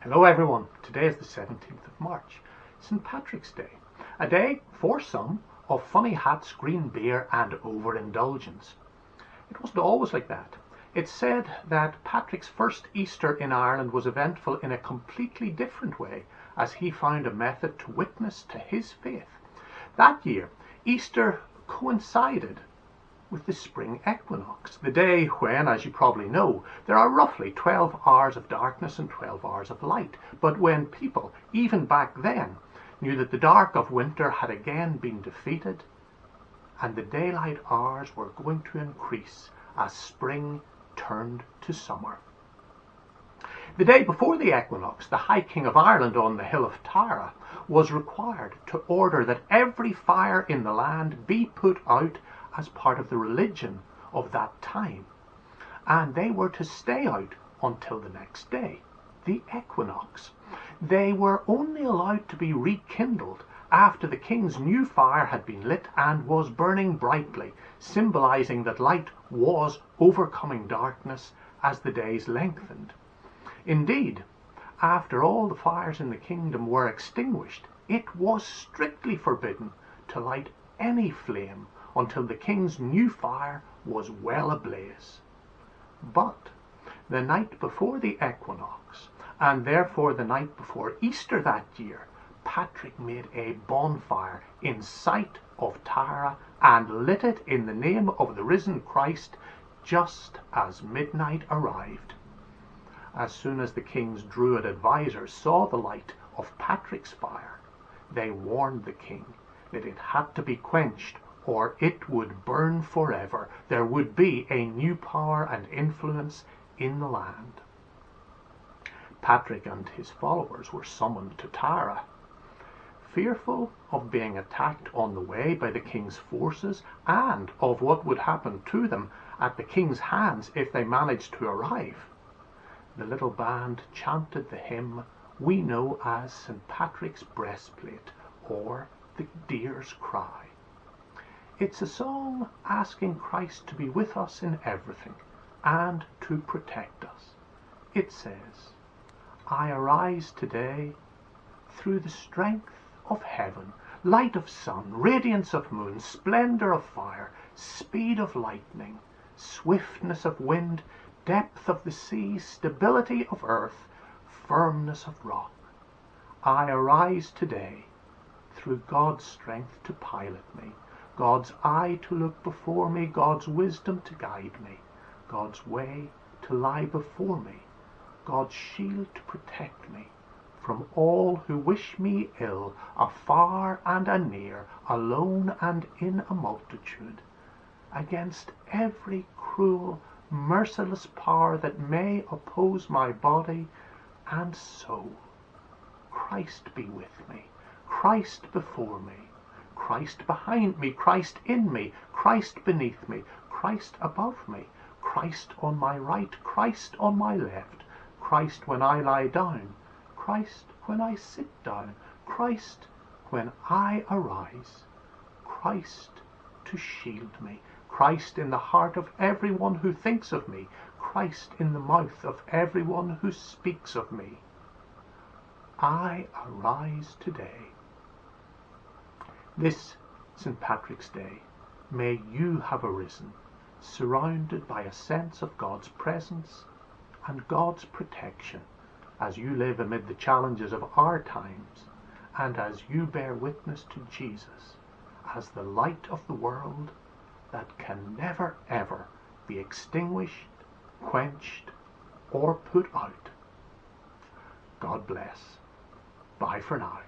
Hello everyone, today is the 17th of March, St. Patrick's Day, a day, for some, of funny hats, green beer and overindulgence. It wasn't always like that. It's said that Patrick's first Easter in Ireland was eventful in a completely different way, as he found a method to witness to his faith. That year, Easter coincided with the spring equinox, the day when, as you probably know, there are roughly 12 hours of darkness and 12 hours of light, but when people, even back then, knew that the dark of winter had again been defeated and the daylight hours were going to increase as spring turned to summer. The day before the equinox, the High King of Ireland on the hill of Tara was required to order that every fire in the land be put out as part of the religion of that time, and they were to stay out until the next day, the equinox. They were only allowed to be rekindled after the king's new fire had been lit and was burning brightly, symbolizing that light was overcoming darkness as the days lengthened. Indeed, after all the fires in the kingdom were extinguished, it was strictly forbidden to light any flame until the king's new fire was well ablaze. But the night before the equinox, and therefore the night before Easter that year, Patrick made a bonfire in sight of Tara and lit it in the name of the risen Christ just as midnight arrived. As soon as the king's Druid advisors saw the light of Patrick's fire, they warned the king that it had to be quenched or it would burn forever. There would be a new power and influence in the land. Patrick and his followers were summoned to Tara. Fearful of being attacked on the way by the king's forces and of what would happen to them at the king's hands if they managed to arrive, the little band chanted the hymn we know as St. Patrick's Breastplate, or the Deer's Cry. It's a song asking Christ to be with us in everything and to protect us. It says, I arise today through the strength of heaven, light of sun, radiance of moon, splendor of fire, speed of lightning, swiftness of wind, depth of the sea, stability of earth, firmness of rock. I arise today through God's strength to pilot me, God's eye to look before me, God's wisdom to guide me, God's way to lie before me, God's shield to protect me from all who wish me ill, afar and anear, alone and in a multitude, against every cruel, merciless power that may oppose my body and soul. Christ be with me, Christ before me, Christ behind me, Christ in me, Christ beneath me, Christ above me, Christ on my right, Christ on my left, Christ when I lie down, Christ when I sit down, Christ when I arise, Christ to shield me, Christ in the heart of everyone who thinks of me, Christ in the mouth of everyone who speaks of me. I arise today. This St. Patrick's Day, may you have arisen, surrounded by a sense of God's presence and God's protection as you live amid the challenges of our times and as you bear witness to Jesus as the light of the world that can never ever be extinguished, quenched, or put out. God bless. Bye for now.